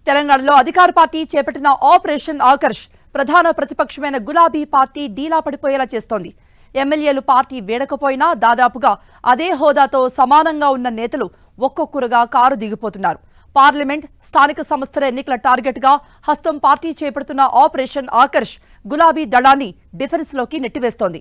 తెలంగాణలో అధికార పార్టీ చేపట్టిన ఆపరేషన్ ఆకర్ష్ ప్రధాన ప్రతిపక్షమైన గులాబీ పార్టీ డీలా పడిపోయేలా చేస్తోంది. ఎమ్మెల్యేలు పార్టీ వేడకపోయినా దాదాపుగా అదే హోదాతో సమానంగా ఉన్న నేతలు ఒక్కొక్కరుగా కారు దిగిపోతున్నారు. పార్లమెంట్, స్థానిక సంస్థల ఎన్నికల టార్గెట్ గా హస్తం పార్టీ చేపడుతున్న ఆపరేషన్ ఆకర్ష్ గులాబీ దళాన్ని డిఫెన్స్ లోకి నెట్టివేస్తోంది.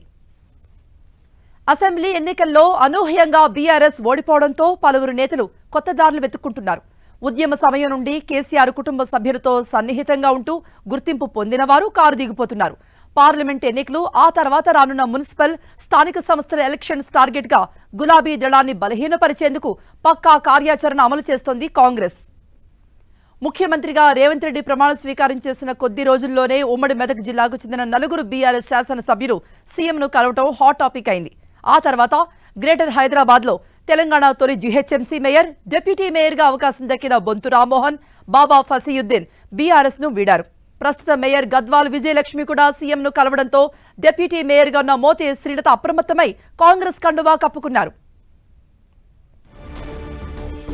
అసెంబ్లీ ఎన్నికల్లో అనూహ్యంగా బీఆర్ఎస్ ఓడిపోవడంతో పలువురు నేతలు కొత్త దారులు వెతుక్కుంటున్నారు. ఉద్యమ సమయం నుండి కేసీఆర్ కుటుంబ సభ్యులతో సన్నిహితంగా ఉంటూ గుర్తింపు పొందిన వారు కారు దిగిపోతున్నారు. పార్లమెంట్ ఎన్నికలు, ఆ తర్వాత రానున్న మున్సిపల్, స్థానిక సంస్థల ఎలక్షన్స్ టార్గెట్ గా గులాబీ దళాన్ని బలహీనపరిచేందుకు పక్కా కార్యాచరణ అమలు చేస్తోంది కాంగ్రెస్. ముఖ్యమంత్రిగా రేవంత్ రెడ్డి ప్రమాణ స్వీకారం చేసిన కొద్ది రోజుల్లోనే ఉమ్మడి మెదక్ జిల్లాకు చెందిన నలుగురు బీఆర్ఎస్ శాసనసభ్యులు సీఎంను కలవటం హాట్ టాపిక్ అయింది. ఆ తర్వాత గ్రేటర్ హైదరాబాద్ లో తెలంగాణ తొలి జీహెచ్ఎంసీ మేయర్, డిప్యూటీ మేయర్ గా అవకాశం దక్కిన బొంతు రామ్మోహన్, బాబా ఫసీయుద్దీన్ బీఆర్ఎస్ ను వీడారు. ప్రస్తుత మేయర్ గద్వాల్ విజయలక్ష్మి కూడా సీఎంను కలవడంతో డిప్యూటీ మేయర్ గా ఉన్న మోతే శ్రీలత అప్రమత్తమై కాంగ్రెస్ కండువా కప్పుకున్నారు.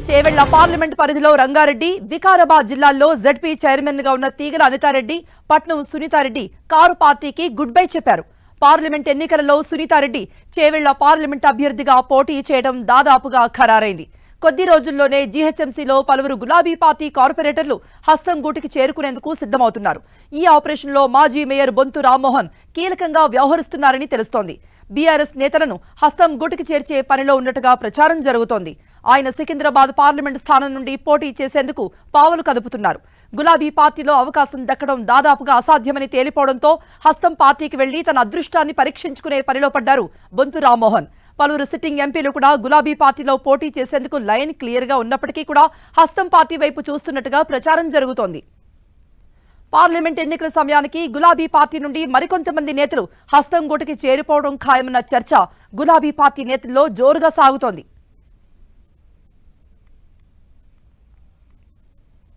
చేవెళ్ల పార్లమెంట్ పరిధిలో రంగారెడ్డి, వికారాబాద్ జిల్లాల్లో జెడ్పీ చైర్మన్ గా ఉన్న తీగల అనితారెడ్డి, పట్నం సునీతారెడ్డి కారు పార్టీకి గుడ్ బై చెప్పారు. పార్లమెంట్ ఎన్నికలలో సునీతారెడ్డి చేవెళ్ల పార్లమెంట్ అభ్యర్థిగా పోటీ చేయడం దాదాపుగా ఖరారైంది. కొద్ది రోజుల్లోనే జీహెచ్ఎంసీలో పలువురు గులాబీ పార్టీ కార్పొరేటర్లు హస్తం గూటికి చేరుకునేందుకు సిద్ధమవుతున్నారు. ఈ ఆపరేషన్లో మాజీ మేయర్ బొంతు రామ్మోహన్ కీలకంగా వ్యవహరిస్తున్నారని తెలుస్తోంది. బీఆర్ఎస్ నేతలను హస్తం గూటికి చేర్చే పనిలో ఉన్నట్టుగా ప్రచారం జరుగుతోంది. ఆయన సికింద్రాబాద్ పార్లమెంట్ స్థానం నుండి పోటీ చేసేందుకు పావులు కదుపుతున్నారు. గులాబీ పార్టీలో అవకాశం దక్కడం దాదాపుగా అసాధ్యమని తేలిపోవడంతో హస్తం పార్టీకి వెళ్లి తన అదృష్టాన్ని పరీక్షించుకునే పనిలో పడ్డారు బొంతు రామ్మోహన్. పలువురు సిట్టింగ్ ఎంపీలు కూడా గులాబీ పార్టీలో పోటీ చేసేందుకు లైన్ క్లియర్ గా ఉన్నప్పటికీ కూడా హస్తం పార్టీ వైపు చూస్తున్నట్టుగా ప్రచారం జరుగుతోంది. పార్లమెంట్ ఎన్నికల సమయానికి గులాబీ పార్టీ నుండి మరికొంతమంది నేతలు హస్తం గూటికి చేరిపోవడం ఖాయమన్న చర్చ గులాబీ పార్టీ నేతల్లో జోరుగా సాగుతోంది.